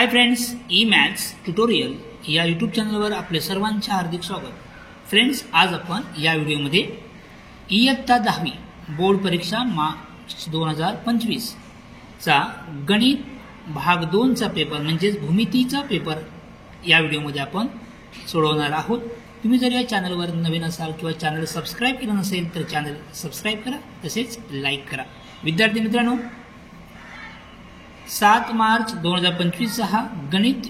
Hi friends, E maths tutorial या YouTube चॅनलवर आपले सर्वांचे हार्दिक स्वागत. फ्रेंड्स, आज आपण या व्हिडिओमध्ये इयत्ता 10वी बोर्ड परीक्षा मार्च 2025 चा गणित भाग 2 चा पेपर म्हणजेच भूमितीचा पेपर या व्हिडिओमध्ये आपण सोडवणार आहोत. तुम्ही जर या चॅनलवर नवीन असाल किंवा चॅनल सबस्क्राइब केलं नसेल तर चॅनल सबस्क्राइब करा, तसेच लाईक करा. विद्यार्थी मित्रांनो, 7 मार्च 2025 हा गणित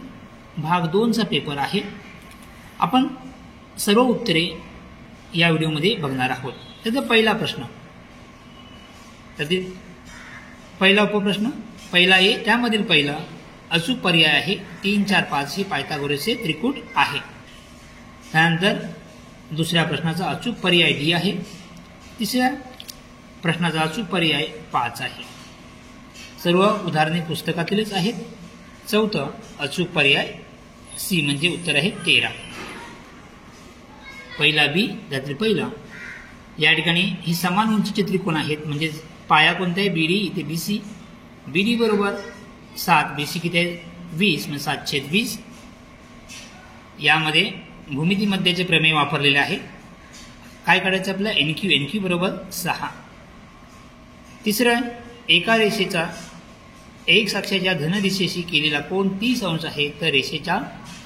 भाग 2 चा पेपर आहे. आपण सर्व उत्तरे या व्हिडिओमध्ये बघणार आहोत. त्याचा पहिला प्रश्न, पहिला उपप्रश्न पहिला ए, त्यामधील पहिला अचूक पर्याय आहे 3, 4, 5 हे पायथागोरसचे त्रिकूट आहे. त्यानंतर दुसऱ्या प्रश्नाचा अचूक पर्याय डी आहे. तिसऱ्या प्रश्नाचा अचूक पर्याय 5 आहे. सर्व उदाहरणे पुस्तकातीलच आहेत. चौथं अचूक पर्याय सी म्हणजे उत्तर आहे 13. पहिला बी, त्यातील पहिला. या ठिकाणी ही समान उंचीचे त्रिकोण आहेत, म्हणजे पाया कोणता आहे बीडी, इथे बीसी. बीडी बरोबर 7, बीसी किती आहे 20, म्हणजे 7/20. यामध्ये भूमिती मध्याचे प्रमेय वापरलेले आहे. काय काढायचं आपल्याला, एनक्यू बरोबर 6. तिसरं, एका रेषेचा एक अक्षाच्या धन दिशेशी केलेला कोण 30 अंश आहे, तर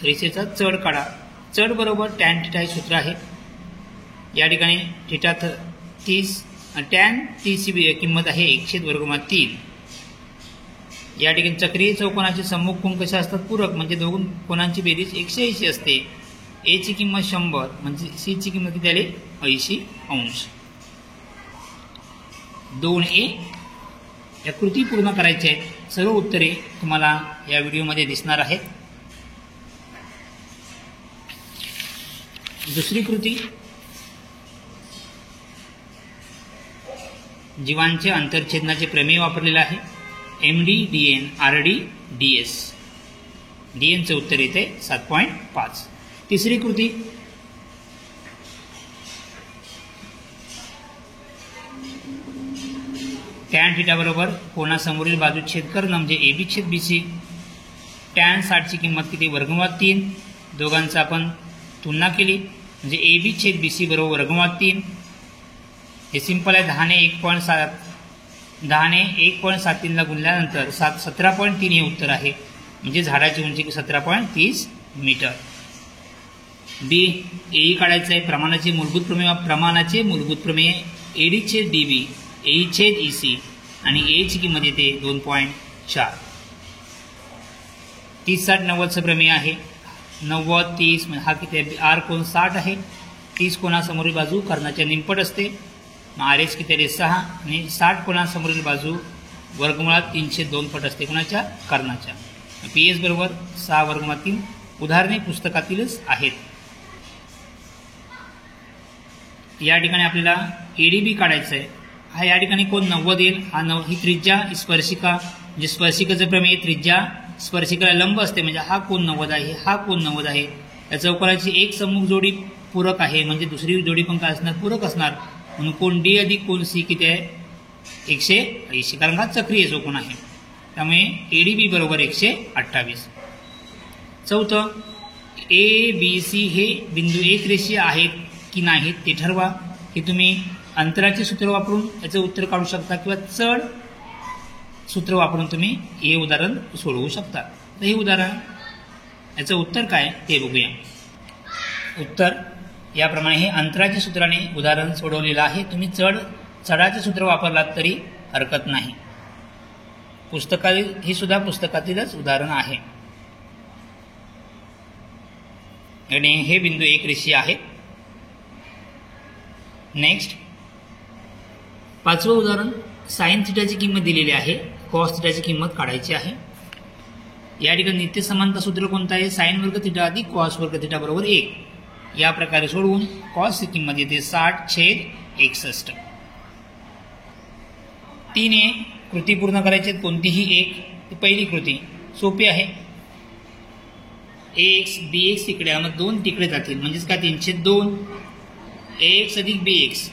रेषेचा चढ काढा. चढ बरोबर टॅन थिटा हे सूत्र आहे. या ठिकाणी थिटा 30, टॅन 30 ची किंमत आहे 1/√3. या ठिकाणी चक्रीय चौकोनाचे सम्मुख कोण कसे असतात, पूरक, म्हणजे दोन कोणांची बेरीज 180 असते. ए ची किंमत 100, म्हणजे सी ची किंमत किती आली 80 अंश. 2A या कृती पूर्ण करायच्या आहेत. सर्व उत्तरे तुम्हाला या व्हिडिओमध्ये दिसणार आहेत. दुसरी कृती, जीवांचे अंतरछेदनाचे प्रमेय वापरलेले आहे. MD DN RD DS. DNचे उत्तर येते 7.5. तिसरी कृती, टॅन थिटा बरोबर कोणासमोरील बाजू छेद करणं म्हणजे AB/BC. टॅन 60 ची किंमत किती √3. दोघांचा आपण तुलना केली म्हणजे AB/BC बरोबर √3. हे सिंपल आहे. 10ने 1.73 ला गुणल्यानंतर 17.3 हे उत्तर आहे, म्हणजे झाडाची उंची 17.30 मीटर. बी, ए काढायचं आहे. प्रमाणाचे मूलभूत प्रमेय AD/DB, AE/EC आणि ए ची किंमत येते 2.4. 30-60-90चं प्रमेय आहे. 90-30 हा किती आहे, आर कोण 60 आहे. 30 कोणासमोरील बाजू कर्णाच्या निमपट असते. RS किती आहे 6 आणि 60 कोणासमोरील बाजू वर्गमुळात 302 पट असते कोणाच्या, कर्णाच्या. PS बरोबर 6/3. उदाहरणे पुस्तकातीलच आहेत. या ठिकाणी आपल्याला ADB काढायचं आहे. हा या ठिकाणी कोण 90 येईल. ही त्रिज्या स्पर्शिका, म्हणजे स्पर्शिकेचं प्रमेय त्रिज्या स्पर्शिकेला लंब असते, म्हणजे हा कोण 90 आहे, हा कोण 90 आहे. या चौकोनाची एक सम्मुख जोडी पूरक आहे, म्हणजे दुसरी जोडी पण काय असणार, पूरक असणार. म्हणून कोण D अधिक कोण C किती आहे 180, कारण हा चक्रीय चौकोन आहे. त्यामुळे ADB बरोबर 128. चौथं, ABC हे बिंदू एक रेषीय आहेत की नाहीत ते ठरवा. हे तुम्ही अंतराचे सूत्र वापरून याचं उत्तर काढू शकता किंवा चढ सूत्र वापरून तुम्ही हे उदाहरण सोडवू शकता. तर हे उदाहरण, याचं उत्तर काय ते बघूया. उत्तर याप्रमाणे, हे अंतराच्या सूत्राने उदाहरण सोडवलेलं आहे. तुम्ही चढाचे सूत्र वापरलात तरी हरकत नाही. हे सुद्धा पुस्तकातीलच उदाहरण आहे. आणि हे बिंदू एक रेषीय आहे. नेक्स्ट, 5वं उदाहरण, साइन थिटाची किंमत दिलेली आहे, कॉस थिटाची किंमत काढायची आहे. या ठिकाणी नित्य समानता सूत्र कोणतं आहे, साइन वर्ग थिटा अधिक कॉस वर्ग थिटा बरोबर 1. या प्रकारे सोडवून कॉसची किंमत येते 60/61. 3A कृती पूर्ण करायची, कोणतीही एक. पहिली कृती सोपी आहे. AX BX तिकडे, मग 2 तिकडे जातील, म्हणजेच काय 302. AX अधिक BX,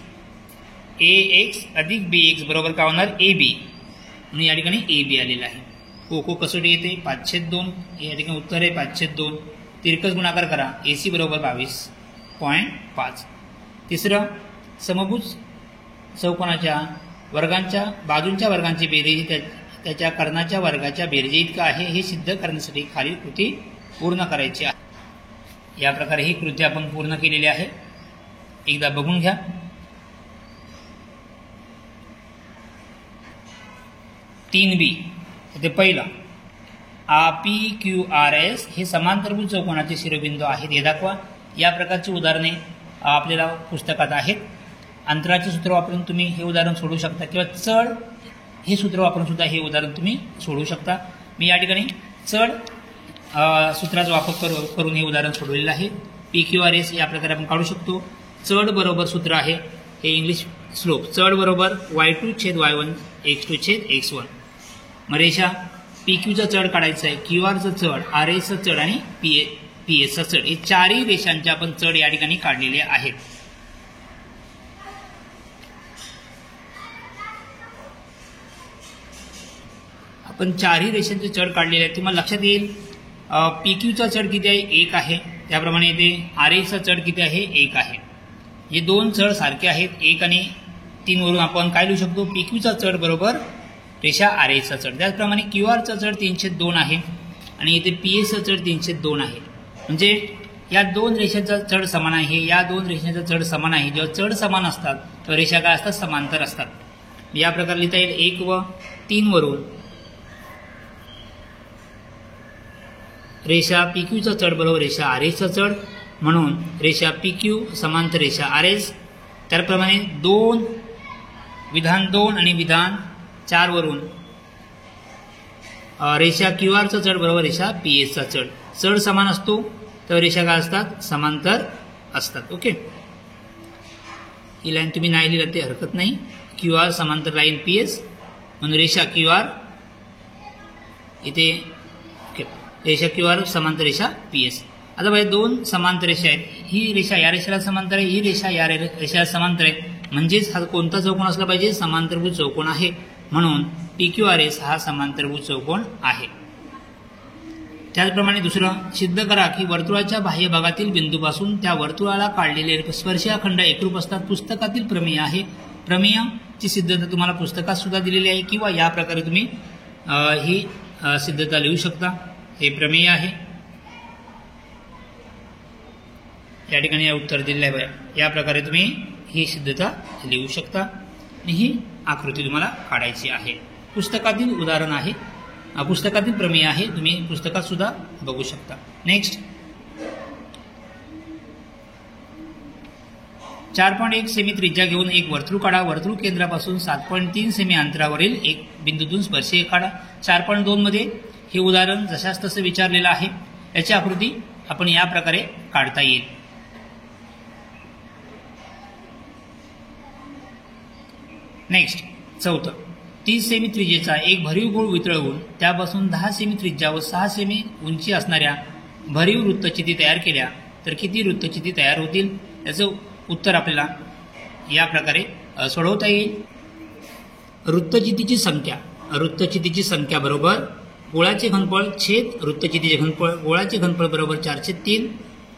AX अधिक BX बरोबर काय होणार AB, म्हणून या ठिकाणी AB आलेला आहे. कोको कसोटी येते 5/2, या ठिकाणी उत्तर आहे 5/2. तिरकस गुणाकार करा, AC बरोबर 22.5. तिसरं, समभुज चौकोनाच्या वर्गांच्या बाजूंच्या वर्गांची बेरीज त्याच्या कर्णाच्या वर्गाच्या बेरजे इतका आहे हे सिद्ध करण्यासाठी खालील कृती पूर्ण करायची आहे. या प्रकारे ही कृती आपण पूर्ण केलेली आहे. एकदा बघून घ्या. तीन बी ते पहिला, PQRS हे समांतरभुज चौकोनाचे शिरोबिंदू आहेत हे दाखवा. या प्रकारची उदाहरणे आपल्याला पुस्तकात आहेत. अंतराचे सूत्र वापरून तुम्ही हे उदाहरण सोडवू शकता किंवा चढ हे सूत्र वापरून सुद्धा हे उदाहरण तुम्ही सोडवू शकता. मी या ठिकाणी चढ सूत्राचा वापर करून हे उदाहरण सोडवलेलं आहे. PQRS या प्रकारे आपण काढू शकतो. चढ बरोबर सूत्र आहे हे इंग्लिश स्लोप, चढ बरोबर y2/y1 x2/x1. मग रेषा PQचा चढ काढायचा आहे, QRचा चढ, RSचा चढ आणि PSचा चढ, हे चारही रेषांचे आपण चढ या ठिकाणी काढलेले आहेत. आपण चारही रेषांचे चढ काढलेले आहेत. तुम्हाला लक्षात येईल PQचा चढ किती आहे, 1 आहे. त्याप्रमाणे इथे RSचा चढ किती आहे, 1 आहे. हे दोन चढ सारखे आहेत. 1 आणि 3 वरून आपण काय लिहू शकतो, PQचा चढ बरोबर रेषा RSचा चढ. त्याचप्रमाणे QRचा चढ 302 आहे आणि इथे PSचा चढ 302 आहे. म्हणजे या दोन रेषांचा चढ समान आहे, या दोन रेषांचा चढ समान आहे. जेव्हा चढ समान असतात तेव्हा रेषा काय असतात, समांतर असतात. या प्रकारे लिहिता येईल 1 व 3 वरून रेषा PQचा चढ बरोबर रेषा RSचा चढ, म्हणून रेषा PQ समांतर रेषा RS. त्याप्रमाणे विधान 2 आणि विधान 4 वरून रेषा QRचा चढ बरोबर रेषा PSचा चढ. चढ समान असतो तर रेषा काय असतात, समांतर असतात. ओके, ही लाईन तुम्ही नाही लिहिलं ते हरकत नाही. QR समांतर लाईन PS म्हणून रेषा QR इथे रेषा QR समांतर रेषा PS. आता बाई दोन समांतर रेषा आहेत. ही रेषा या रेषेला समांतर आहे, ही रेषा या रेषेला समांतर आहे. म्हणजेच हा कोणता चौकोन असला पाहिजे, समांतरभुज चौकोन आहे. म्हणून PQRS हा समांतरभुज चौकोन आहे. त्याचप्रमाणे दुसरं, सिद्ध करा की वर्तुळाच्या बाह्य भागातील बिंदूपासून त्या वर्तुळाला काढलेले स्पर्शखंड एकरूप असतात. पुस्तकातील प्रमेय आहे. प्रमेयची सिद्धता तुम्हाला पुस्तकात सुद्धा दिलेली आहे किंवा या प्रकारे तुम्ही ही सिद्धता लिहू शकता. हे प्रमेय आहे. या ठिकाणी उत्तर दिलेलं आहे. या प्रकारे तुम्ही ही सिद्धता लिहू शकता आणि ही आकृती तुम्हाला काढायची आहे. पुस्तकातील उदाहरण आहे, पुस्तकातील प्रमेय आहे. तुम्ही पुस्तकात सुद्धा बघू शकता. नेक्स्ट, 4.1 सेमी त्रिज्या घेऊन एक वर्तुळ काढा. वर्तुळ केंद्रापासून 7.3 सेमी अंतरावरील एक बिंदूतून स्पर्शिका काढा. 4.2 मध्ये हे उदाहरण जशास तसं विचारलेलं आहे. याची आकृती आपण या प्रकारे काढता येईल. नेक्स्ट, चौथं, 30 सेमी त्रिज्येचा एक भरीव गोळ वितळवून त्यापासून 10 सेमी त्रिज्या व 6 सेमी उंची असणाऱ्या भरीव वृत्तचिती तयार केल्या तर किती वृत्तचिती तयार होतील? याचं उत्तर आपल्याला या प्रकारे सोडवता येईल. वृत्तचितीची संख्या बरोबर गोळाचे घनफळ छेद वृत्तचितीचे घनफळ. गोळाचे घनफळ बरोबर 4/3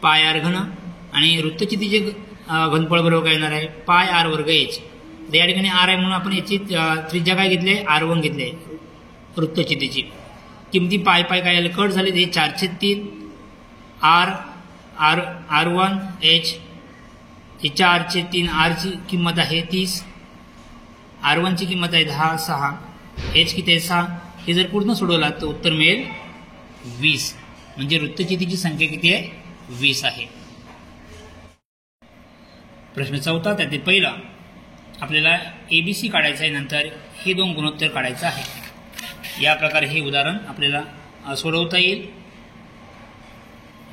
पाय r घन आणि वृत्तचितीचे घनफळ बरोबर काय येणार आहे, पाय r वर्ग h. या ठिकाणी r आहे म्हणून आपण याची त्रिज्या काय घेतली आहे, r1 घेतली आहे. वृत्तचितीची किमती पाय काय आले, कट झाले. हे 4/3 r1 h. हे 4/3 r ची किंमत आहे 30, r1 ची किंमत आहे 10, 6, h किती आहे 6. हे जर पूर्ण सोडवला तर उत्तर मिळेल 20. म्हणजे वृत्तचितीची संख्या किती आहे, 20 आहे. प्रश्न चौथा, त्यातील पहिला आपल्याला ABC काढायचं आहे, नंतर हे दोन गुणोत्तर काढायचं आहे. या प्रकारे हे उदाहरण आपल्याला सोडवता येईल.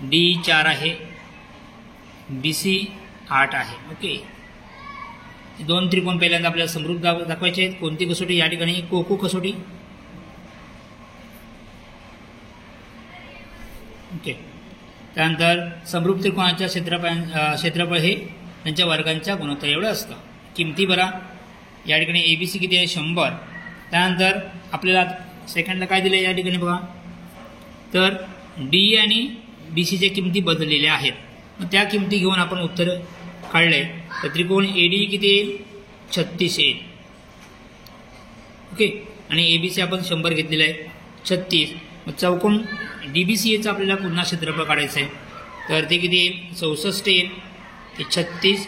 D 4 आहे, BC 8 आहे. ओके, दोन त्रिकोण पहिल्यांदा आपल्याला समरूप दाखवायचे आहेत. कोणती कसोटी? या ठिकाणी कोको कसोटी. ओके, त्यानंतर समरूप त्रिकोणाच्या क्षेत्रफळ हे त्यांच्या वर्गांच्या गुणोत्तर एवढं असतं. किमती बरा, या ठिकाणी ABC किती आहे 100. त्यानंतर आपल्याला सेकंडला काय दिलं या ठिकाणी बघा, तर डी आणि बी सीच्या किमती बदललेल्या आहेत. मग त्या किमती घेऊन आपण उत्तर काढले तर त्रिकोण एडी किती येईल 36 येईल. ओके, आणि एबीसी आपण 100 घेतलेलं आहे 36. मग चौकोन डीबीसीएचं आपल्याला पुन्हा क्षेत्रफळ काढायचं आहे तर ते किती येईल 64 येईल. ते 36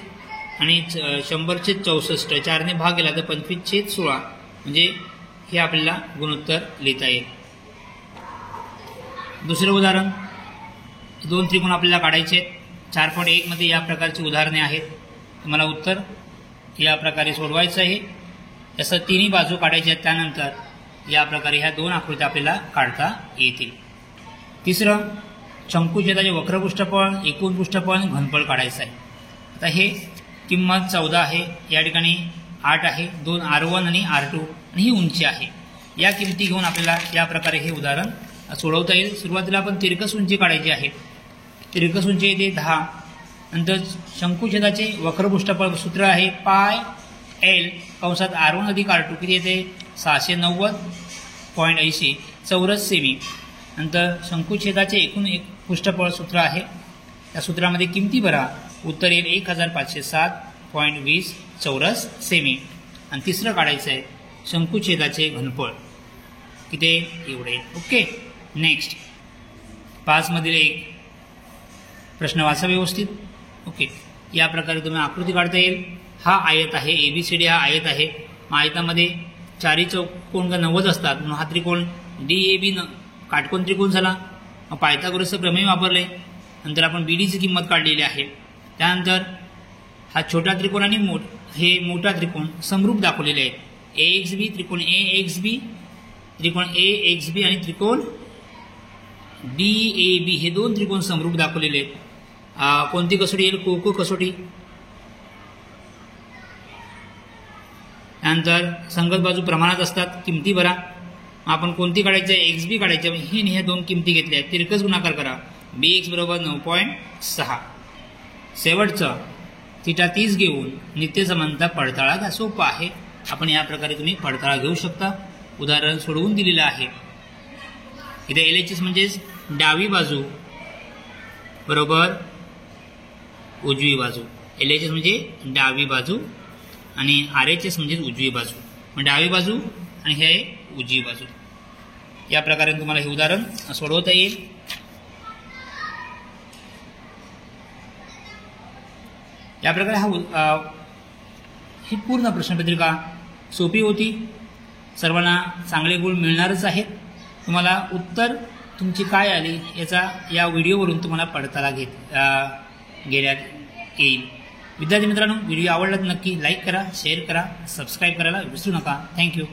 आणि 100/64 4ने भाग गेला तर 25/16 म्हणजे हे आपल्याला गुणोत्तर लिहिता येईल. दुसरं उदाहरण, 2 त्रिकोण आपल्याला काढायचे आहेत. 4.1 मध्ये या प्रकारची उदाहरणे आहेत. तुम्हाला उत्तर या प्रकारे सोडवायचं आहे. जसं तिन्ही बाजू काढायच्या आहेत त्यानंतर या प्रकारे ह्या 2 आकृत्या आपल्याला काढता येतील. तिसरं, शंकुछेदाचे वक्रपृष्ठफळ, एकूण पृष्ठफळ आणि घनफळ काढायचं आहे. आता हे किंमत 14 आहे, या ठिकाणी 8 आहे, 2 R1 आणि R2 आणि ही उंची आहे. या किमती घेऊन आपल्याला या प्रकारे हे उदाहरण सोडवता येईल. सुरुवातीला आपण तिरकस उंची काढायची आहे. तिरकस उंची येते 10. नंतर शंकुछेदाचे वक्रपृष्ठफळ सूत्र आहे पाय एल कंसात R1 अधिक R2 किती येते 690.80 चौरस सेमी. नंतर शंकुछेदाचे एकूण पृष्ठफळ सूत्र आहे, त्या सूत्रामध्ये किमती भरा, उत्तर येईल 1507.20 चौरस सेमी. आणि तिसरं काढायचं आहे शंकुछेदाचे घनफळ किती एवढे. ओके, नेक्स्ट 5 मधील एक प्रश्न वाचा व्यवस्थित. ओके, या प्रकारे तुम्ही आकृती काढता येईल. हा आयत आहे, ABCD हा आयत आहे. आयतामध्ये चारी चौकोन 90 असतात म्हणून हा त्रिकोण DAB काटकोन त्रिकोण झाला. मग पायथागोरसचं प्रमेय वापरले. नंतर आपण BDची किंमत काढलेली आहे. त्यानंतर हा छोटा त्रिकोण आणि हे मोठा त्रिकोण समरूप दाखवलेले आहेत. AXB त्रिकोण AXB, त्रिकोण AXB आणि त्रिकोण DAB हे 2 त्रिकोण समरूप दाखवलेले आहेत. कोणती कसोटी येईल कोको कसोटी. त्यानंतर संगत बाजू प्रमाणात असतात, किमती भरा. आपण कोणती काढायची आहे XB काढायची आहे. ही ह्या 2 किमती घेतल्या आहेत, तिरकस गुणाकार करा. BX बरोबर 9.6. शेवटचं थिटा 30 घेऊन नित्य समानता पडताळा का सोपं आहे. आपण या प्रकारे तुम्ही पडताळा घेऊ शकता. उदाहरण सोडवून दिलेलं आहे. इथे LHS म्हणजेच डावी बाजू बरोबर उजवी बाजू. LHS म्हणजे डावी बाजू आणि RHS म्हणजे उजवी बाजू. मग डावी बाजू आणि हे उजवी बाजू. या प्रकारे तुम्हाला हे उदाहरण सोडवता येईल. या प्रकारे ही पूर्ण प्रश्नपत्रिका सोपी होती. सर्वांना चांगले गुण मिळणारच आहेत. तुम्हाला उत्तर तुमची काय आली याचा या व्हिडिओवरून तुम्हाला पडताळा घेण्यात येईल. विद्यार्थी मित्रांनो, व्हिडिओ आवडला तर नक्की लाईक करा, शेअर करा, सबस्क्राईब करायला विसरू नका. थँक्यू.